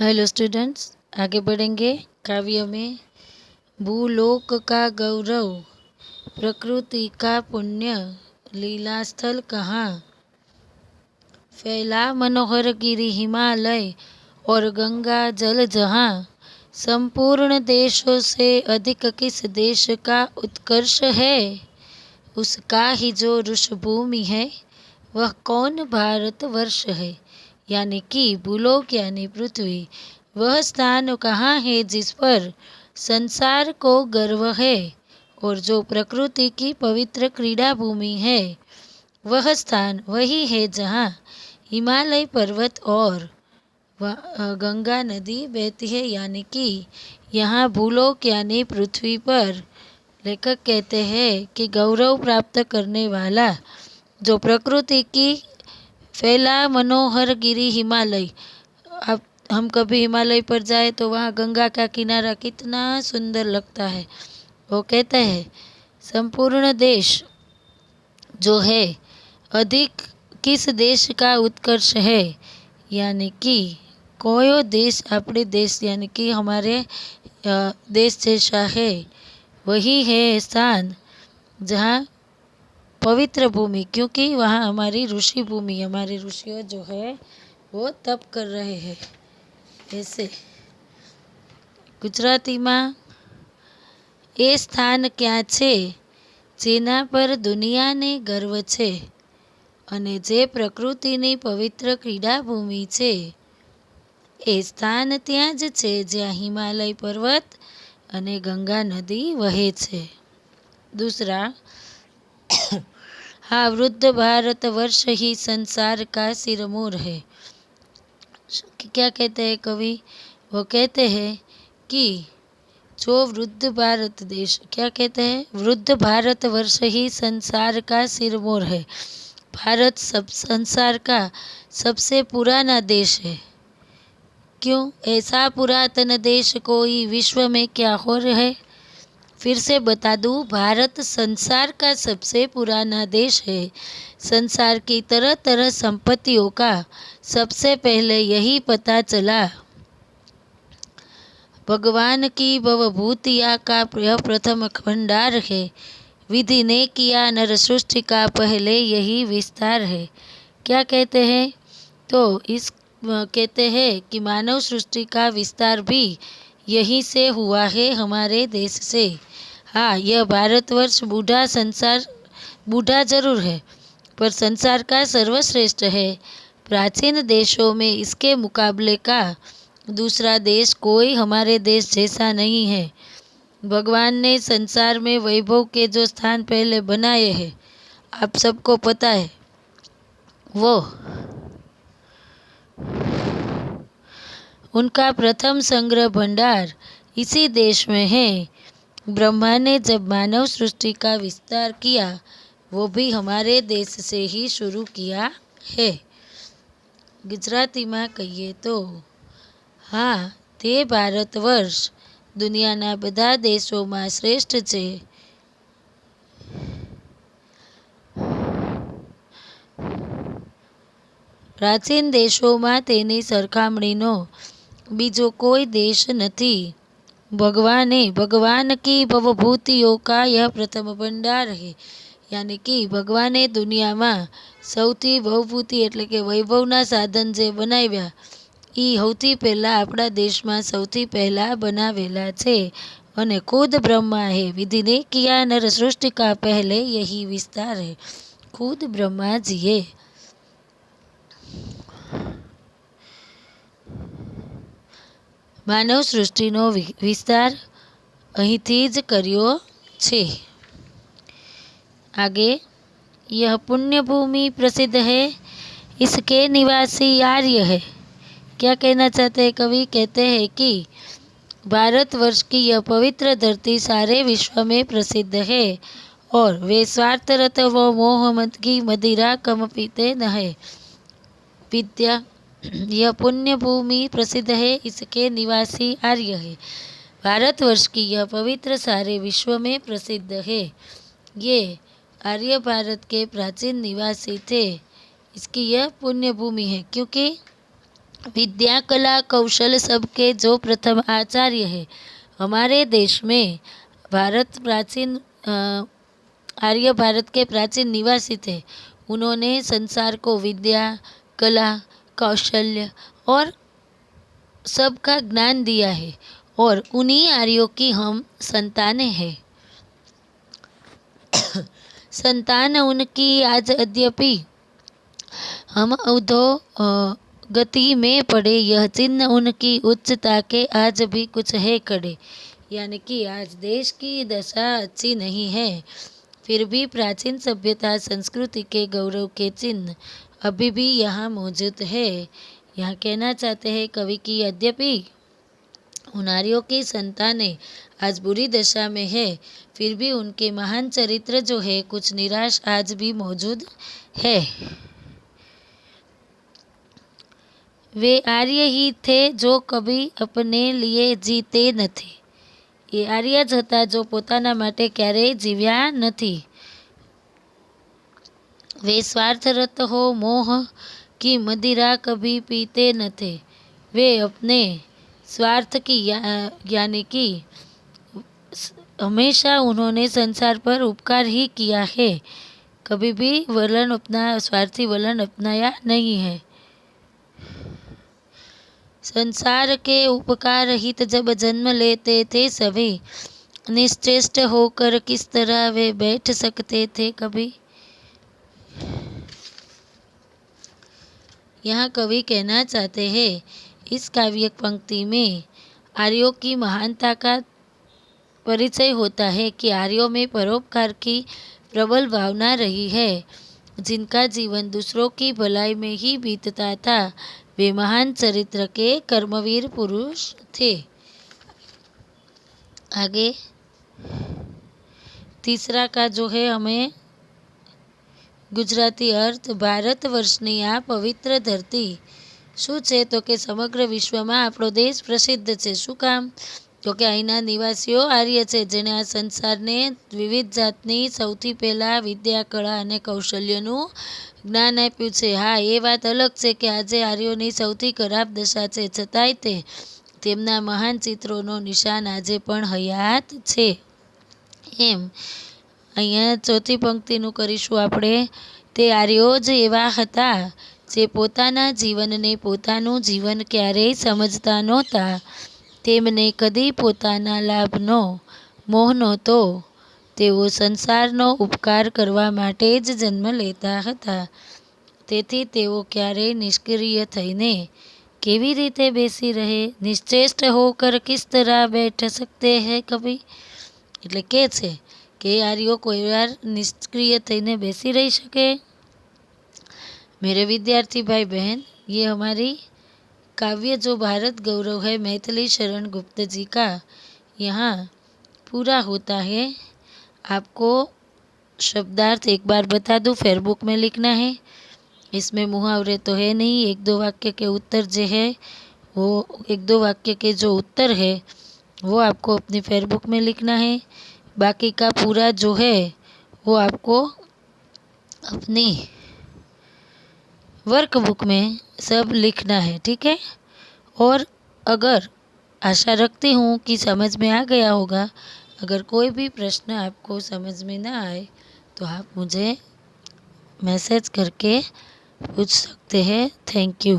Hello students, आगे बढ़ेंगे। काव्य में भूलोक का गौरव, प्रकृति का पुण्य, लीला स्थल कहाँ, फैला मनोहर गिरी हिमालय और गंगा जल जहाँ, संपूर्ण देशों से अधिक किस देश का उत्कर्ष है, उसका ही जो ऋषभूमि है वह कौन भारतवर्ष है। यानी कि भूलोक यानी पृथ्वी वह स्थान कहाँ है जिस पर संसार को गर्व है, और जो प्रकृति की पवित्र क्रीड़ा भूमि है वह स्थान वही है जहाँ हिमालय पर्वत और गंगा नदी बहती है। यानी कि यहाँ भूलोक यानी पृथ्वी पर लेखक कहते हैं कि गौरव प्राप्त करने वाला जो प्रकृति की फैला मनोहर गिरी हिमालय। अब हम कभी हिमालय पर जाए तो वहाँ गंगा का किनारा कितना सुंदर लगता है। वो कहते हैं संपूर्ण देश जो है अधिक किस देश का उत्कर्ष है, यानी कि कोई देश अपने देश यानी कि हमारे देश जैसा है वही है स्थान जहाँ पवित्र भूमि, क्योंकि वहाँ हमारी ऋषि भूमि, हमारे ऋषियों जो है वो तप कर रहे हैं। ऐसे ગુજરાતીમાં એ સ્થાન ક્યાં છે જેના પર દુનિયાને ગર્વ છે અને જે પ્રકૃતિની પવિત્ર ક્રીડાભૂમિ છે એ સ્થાન ત્યાં જ છે જ્યાં હિમાલય પર્વત અને ગંગા નદી વહે છે। दूसरा, हाँ वृद्ध भारत वर्ष ही संसार का सिरमौर है। क्या कहते हैं कवि? वो कहते हैं कि जो वृद्ध भारत देश, क्या कहते हैं, वृद्ध भारत वर्ष ही संसार का सिरमौर है। भारत सब संसार का सबसे पुराना देश है। क्यों? ऐसा पुरातन देश कोई विश्व में क्या और है। फिर से बता दूं, भारत संसार का सबसे पुराना देश है। संसार की तरह तरह संपत्तियों का सबसे पहले यही पता चला। भगवान की भवभूतिया का यह प्रथम भंडार है। विधि ने किया नर सृष्टि का पहले यही विस्तार है। क्या कहते हैं? तो इस कहते हैं कि मानव सृष्टि का विस्तार भी यहीं से हुआ है, हमारे देश से। हाँ, यह भारतवर्ष बूढ़ा जरूर है पर संसार का सर्वश्रेष्ठ है। प्राचीन देशों में इसके मुकाबले का दूसरा देश कोई हमारे देश जैसा नहीं है। भगवान ने संसार में वैभव के जो स्थान पहले बनाए हैं, आप सबको पता है, वो उनका प्रथम संग्रह भंडार इसी देश में है। ब्रह्मा ने जब मानव सृष्टि का विस्तार किया वो भी हमारे देश से ही शुरू किया है। गुजराती में कहिए तो हाँ, તે ભારતવર્ષ દુનિયાના બધા દેશોમાં શ્રેષ્ઠ છે। પ્રાચીન દેશોમાં તેની સરખામણીનો બીજો કોઈ દેશ નથી। भगवान की भवभूतियों का यह प्रथम भंडार है। यानी कि भगवाने दुनिया में सौथी भवभूति एटले के वैभवना साधन जे बनाव्या ई सौथी पहला अपना देश में सौथी पहला बनावेला छे अने खुद ब्रह्मा है। विधि ने किया नर सृष्टि का पहले यही विस्तार है। खुद ब्रह्मा जीए मानव सृष्टिनो विस्तार અહીંથી જ કર્યો છે। आगे, यह पुण्य भूमि प्रसिद्ध है, इसके निवासी आर्य है। क्या कहना चाहते हैं कवि? कहते हैं कि भारतवर्ष की यह पवित्र धरती सारे विश्व में प्रसिद्ध है और वे स्वार्थरत व मोहम्मद की मदिरा कम पीते न है। विद्या, यह पुण्य भूमि प्रसिद्ध है, इसके निवासी आर्य है। भारतवर्ष की यह पवित्र सारे विश्व में प्रसिद्ध है। ये आर्य भारत के प्राचीन निवासी थे, इसकी यह पुण्य भूमि है क्योंकि विद्या कला कौशल सबके जो प्रथम आचार्य है। हमारे देश में भारत प्राचीन आर्य भारत के प्राचीन निवासी थे। उन्होंने संसार को विद्या कला कौशल्य और सबका ज्ञान दिया है और उन्हीं आर्यों की हम संतानें हैं। संतान उनकी आज यद्यपि हम अधो गति में पड़े, यह चिन्ह उनकी उच्चता के आज भी कुछ है कड़े। यानी कि आज देश की दशा अच्छी नहीं है, फिर भी प्राचीन सभ्यता संस्कृति के गौरव के चिन्ह अभी भी यहाँ मौजूद है। यहाँ कहना चाहते हैं कवि की यद्यपि उन आर्यों की संतानें आज बुरी दशा में है, फिर भी उनके महान चरित्र जो है कुछ निराश आज भी मौजूद है। वे आर्य ही थे जो कभी अपने लिए जीते નથી। એ આર્ય જ હતા જો પોતાના માટે ક્યારેય જીવ્યા નથી। वे स्वार्थरत हो मोह की मदिरा कभी पीते न थे। वे अपने स्वार्थ की यानी कि हमेशा उन्होंने संसार पर उपकार ही किया है, कभी भी वलन अपना स्वार्थी वलन अपनाया नहीं है। संसार के उपकार हित जब जन्म लेते थे सभी, निश्चेष्ट होकर किस तरह वे बैठ सकते थे कभी। यहाँ कवि कहना चाहते हैं इस काव्य पंक्ति में आर्यों की महानता का परिचय होता है कि आर्यों में परोपकार की प्रबल भावना रही है। जिनका जीवन दूसरों की भलाई में ही बीतता था, वे महान चरित्र के कर्मवीर पुरुष थे। आगे तीसरा का जो है हमें गुजराती अर्थ, भारत वर्षनी आ पवित्र धरती શું છે તો કે સમગ્ર વિશ્વમાં આપણો દેશ પ્રસિદ્ધ છે। શું કામ તો કે અહીંના નિવાસીઓ આર્ય છે, જેણે આ સંસારને વિવિધ જાતની સૌથી પહેલાં વિદ્યા કળા અને કૌશલ્યનું જ્ઞાન આપ્યું છે। હા, એ વાત અલગ છે કે આજે આર્યોની સૌથી ખરાબ દશા છે, છતાંય તે તેમના મહાન ચિત્રોનો નિશાન આજે પણ હયાત છે। એમ અહીંયા ચોથી પંક્તિનું કરીશું આપણે। તે આર્યો જ એવા હતા જે પોતાના જીવનને પોતાનું જીવન ક્યારેય સમજતા નહોતા। તેમને કદી પોતાના લાભનો મોહ નહોતો। તેઓ સંસારનો ઉપકાર કરવા માટે જ જન્મ લેતા હતા। તેથી તેઓ ક્યારેય નિષ્ક્રિય થઈને કેવી રીતે બેસી રહે। નિશ્ચેષ્ટ હોકર કિસ तरह बैठ सकते हैं कभी। એટલે કે છે કે આર્યો કોઈ વાર નિષ્ક્રિય થઈને બેસી રહી શકે। मेरे विद्यार्थी भाई बहन, ये हमारी काव्य जो भारत गौरव है मैथिली शरण गुप्त जी का यहाँ पूरा होता है। आपको शब्दार्थ एक बार बता दूँ, फेयरबुक में लिखना है। इसमें मुहावरे तो है नहीं, एक दो वाक्य के उत्तर जो है वो एक दो वाक्य के जो उत्तर है वो आपको अपनी फेयरबुक में लिखना है। बाकी का पूरा जो है वो आपको अपनी वर्कबुक में सब लिखना है, ठीक है। और अगर आशा रखती हूँ कि समझ में आ गया होगा। अगर कोई भी प्रश्न आपको समझ में ना आए तो आप मुझे मैसेज करके पूछ सकते हैं। Thank you.